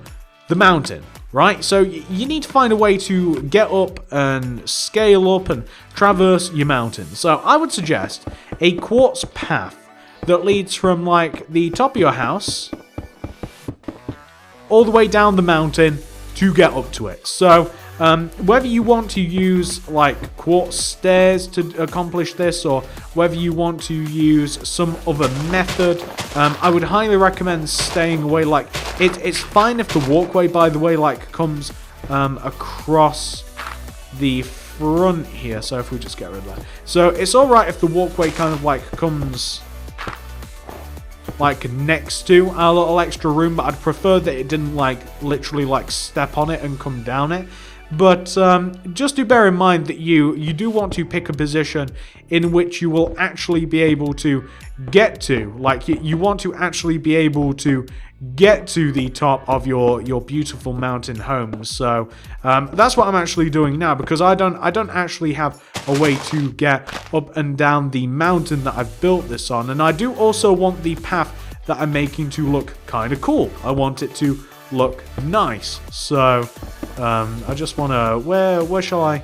the mountain. Right, so you need to find a way to get up and scale up and traverse your mountain. So I would suggest a quartz path that leads from like the top of your house all the way down the mountain to get up to it. So whether you want to use like quartz stairs to accomplish this, or whether you want to use some other method, I would highly recommend staying away. Like it's fine if the walkway, by the way, like comes across the front here. So if we just get rid of that, so it's all right if the walkway kind of like comes like next to our little extra room, but I'd prefer that it didn't like literally like step on it and come down it. But just do bear in mind that you do want to pick a position in which you will actually be able to get to. Like you want to actually be able to get to the top of your beautiful mountain home. So that's what I'm actually doing now, because I don't actually have a way to get up and down the mountain that I've built this on. And I do also want the path that I'm making to look kind of cool. I want it to look nice. So I just want to,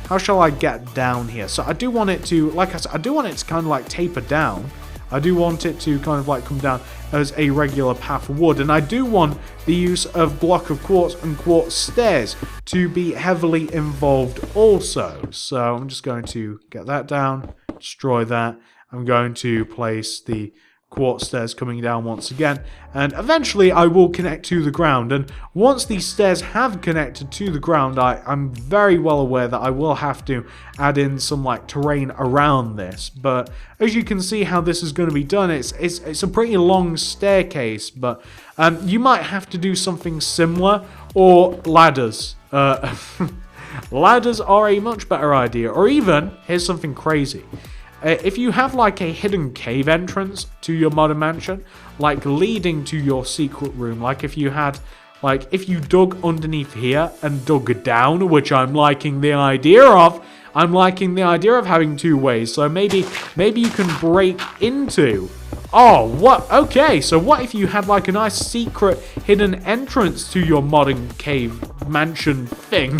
how shall I get down here? So I do want it to, like I said, I do want it to kind of like taper down. I do want it to kind of like come down as a regular path would, and I do want the use of block of quartz and quartz stairs to be heavily involved also. So I'm just going to get that down, destroy that. I'm going to place the quartz stairs coming down once again, and eventually I will connect to the ground. And once these stairs have connected to the ground, I'm very well aware that I will have to add in some like terrain around this. But as you can see how this is going to be done, it's a pretty long staircase, but you might have to do something similar, or ladders. Ladders are a much better idea, or even, here's something crazy. If you have like a hidden cave entrance to your modern mansion, like leading to your secret room, like if you had, like if you dug underneath here and dug down, which I'm liking the idea of. I'm liking the idea of having two ways. So maybe you can break into. Oh, what? Okay, so what if you had like a nice secret hidden entrance to your modern cave mansion thing?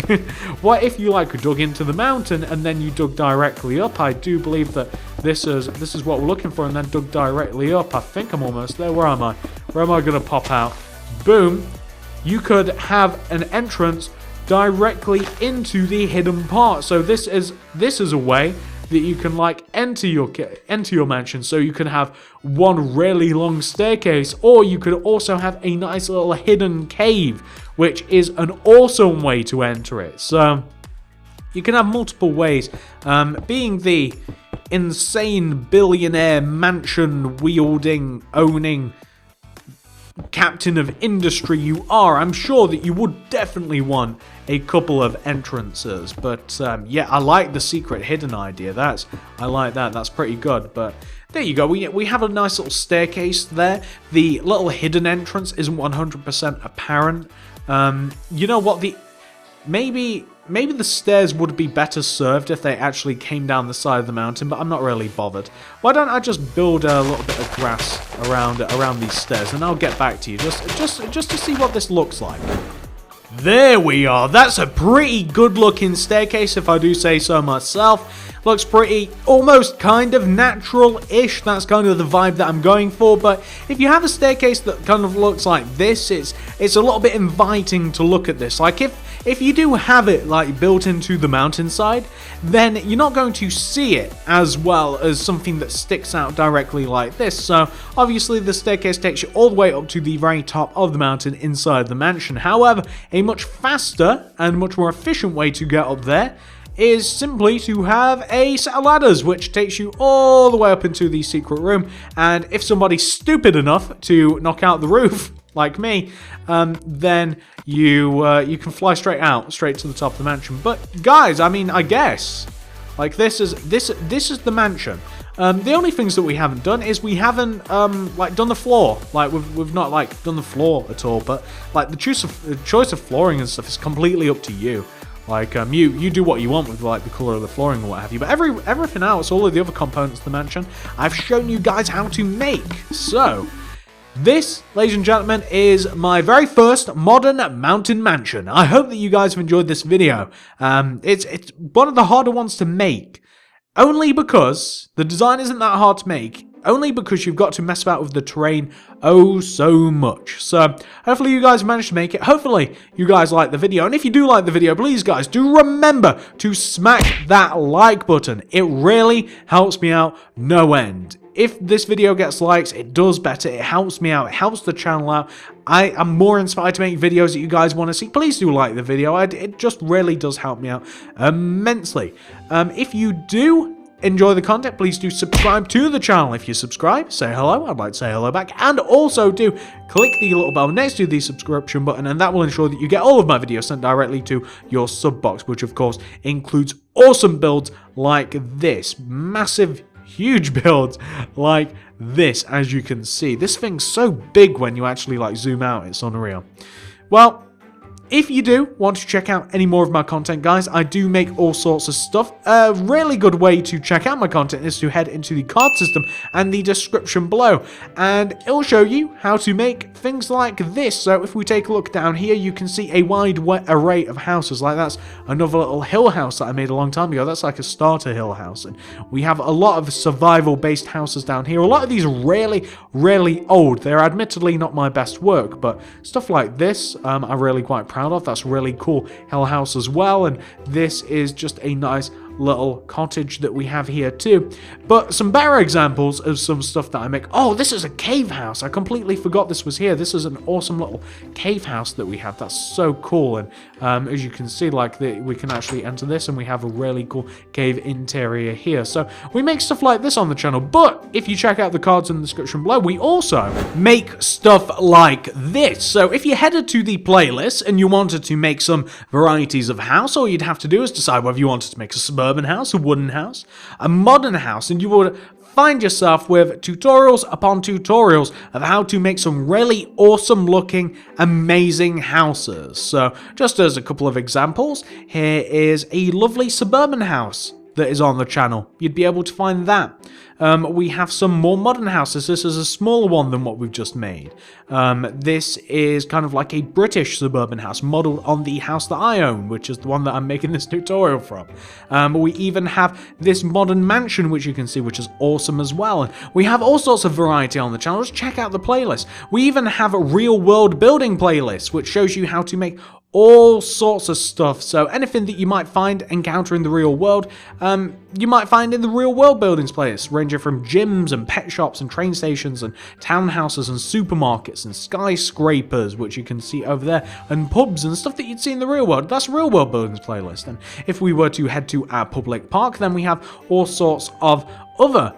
What if you like dug into the mountain and then you dug directly up? I do believe that this is what we're looking for, and then dug directly up. I think I'm almost there. Where am I? Where am I going to pop out? Boom. You could have an entrance directly into the hidden part. So this is a way that you can like enter your mansion. So you can have one really long staircase, or you could also have a nice little hidden cave, which is an awesome way to enter it. So you can have multiple ways. Being the insane billionaire mansion wielding, owning captain of industry you are, I'm sure that you would definitely want a couple of entrances. But yeah, I like the secret hidden idea. I like that. That's pretty good. But there you go. We have a nice little staircase there. The little hidden entrance isn't 100% apparent. You know what? Maybe the stairs would be better served if they actually came down the side of the mountain, but I'm not really bothered. Why don't I just build a little bit of grass around these stairs, and I'll get back to you just to see what this looks like. There we are. That's a pretty good looking staircase, if I do say so myself. Looks pretty, almost kind of natural-ish. That's kind of the vibe that I'm going for. But if you have a staircase that kind of looks like this, it's a little bit inviting to look at this. Like if you do have it like built into the mountainside, then you're not going to see it as well as something that sticks out directly like this. So obviously the staircase takes you all the way up to the very top of the mountain inside the mansion. However, a much faster and much more efficient way to get up there is simply to have a set of ladders, which takes you all the way up into the secret room. And if somebody's stupid enough to knock out the roof, like me, then you can fly straight to the top of the mansion. But guys, I mean, I guess like this is the mansion. The only things that we haven't done is we haven't like done the floor. Like we've not like done the floor at all. But like the choice of flooring and stuff is completely up to you. Like you do what you want with like the color of the flooring or what have you. But everything else, all of the other components of the mansion, I've shown you guys how to make. So this, ladies and gentlemen, is my very first modern mountain mansion. I hope that you guys have enjoyed this video. It's one of the harder ones to make, only because the design isn't that hard to make. Only because you've got to mess about with the terrain oh so much. So hopefully you guys managed to make it. Hopefully you guys like the video. And if you do like the video, please guys, do remember to smack that like button. It really helps me out no end. If this video gets likes, it does better. It helps me out. It helps the channel out. I am more inspired to make videos that you guys want to see. Please do like the video. It just really does help me out immensely. If you do enjoy the content, please do subscribe to the channel. If you subscribe, say hello. I'd like to say hello back. And also do click the little bell next to the subscription button, and that will ensure that you get all of my videos sent directly to your sub box, which of course includes awesome builds like this. Massive, huge builds like this, as you can see. This thing's so big when you actually like zoom out. It's unreal. Well, if you do want to check out any more of my content, guys, I do make all sorts of stuff. A really good way to check out my content is to head into the card system and the description below, and it'll show you how to make things like this. So if we take a look down here, you can see a wide array of houses. Like that's another little hill house that I made a long time ago. That's like a starter hill house. And we have a lot of survival-based houses down here. A lot of these are really, really old. They're admittedly not my best work, but stuff like this, I'm really quite proud of. That's really cool hill house as well, and this is just a nice little cottage that we have here too. But some better examples of some stuff that I make. Oh, this is a cave house. I completely forgot this was here. This is an awesome little cave house that we have. That's so cool. And as you can see, like we can actually enter this, and we have a really cool cave interior here. So we make stuff like this on the channel. But if you check out the cards in the description below, we also make stuff like this. So if you headed to the playlist and you wanted to make some varieties of house, all you'd have to do is decide whether you wanted to make a suburban house, a wooden house, a modern house, and you would find yourself with tutorials upon tutorials of how to make some really awesome looking, amazing houses. So just as a couple of examples, here is a lovely suburban house that is on the channel. You'd be able to find that. We have some more modern houses. This is a smaller one than what we've just made. This is kind of like a British suburban house modeled on the house that I own, which is the one that I'm making this tutorial from. We even have this modern mansion, which you can see, which is awesome as well. And we have all sorts of variety on the channel. Just check out the playlist. We even have a real world building playlist, which shows you how to make all sorts of stuff. So anything that you might encounter in the real world, you might find in the real world buildings place, ranging from gyms and pet shops and train stations and townhouses and supermarkets and skyscrapers, which you can see over there, and pubs and stuff that you'd see in the real world. That's real world buildings playlist. And if we were to head to our public park, then we have all sorts of other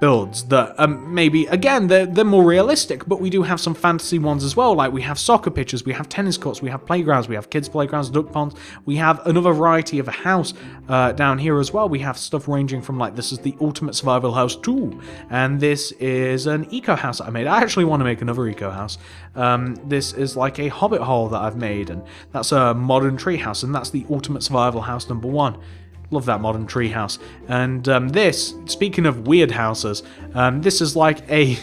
builds that maybe, again, they're more realistic, but we do have some fantasy ones as well. Like we have soccer pitches, we have tennis courts, we have playgrounds, we have kids playgrounds, duck ponds, we have another variety of a house down here as well. We have stuff ranging from, like, this is the ultimate survival house 2, and this is an eco house that I made. I actually want to make another eco house. This is like a hobbit hole that I've made, and that's a modern tree house, and that's the ultimate survival house number 1. Love that modern treehouse. And this, speaking of weird houses, this is like a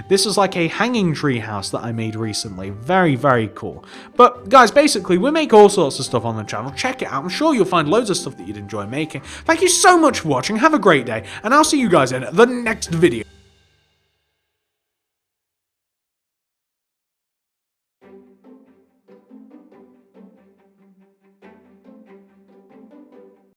this is like a hanging tree house that I made recently. Very, very cool. But guys, basically, we make all sorts of stuff on the channel. Check it out. I'm sure you'll find loads of stuff that you'd enjoy making. Thank you so much for watching. Have a great day, and I'll see you guys in the next video.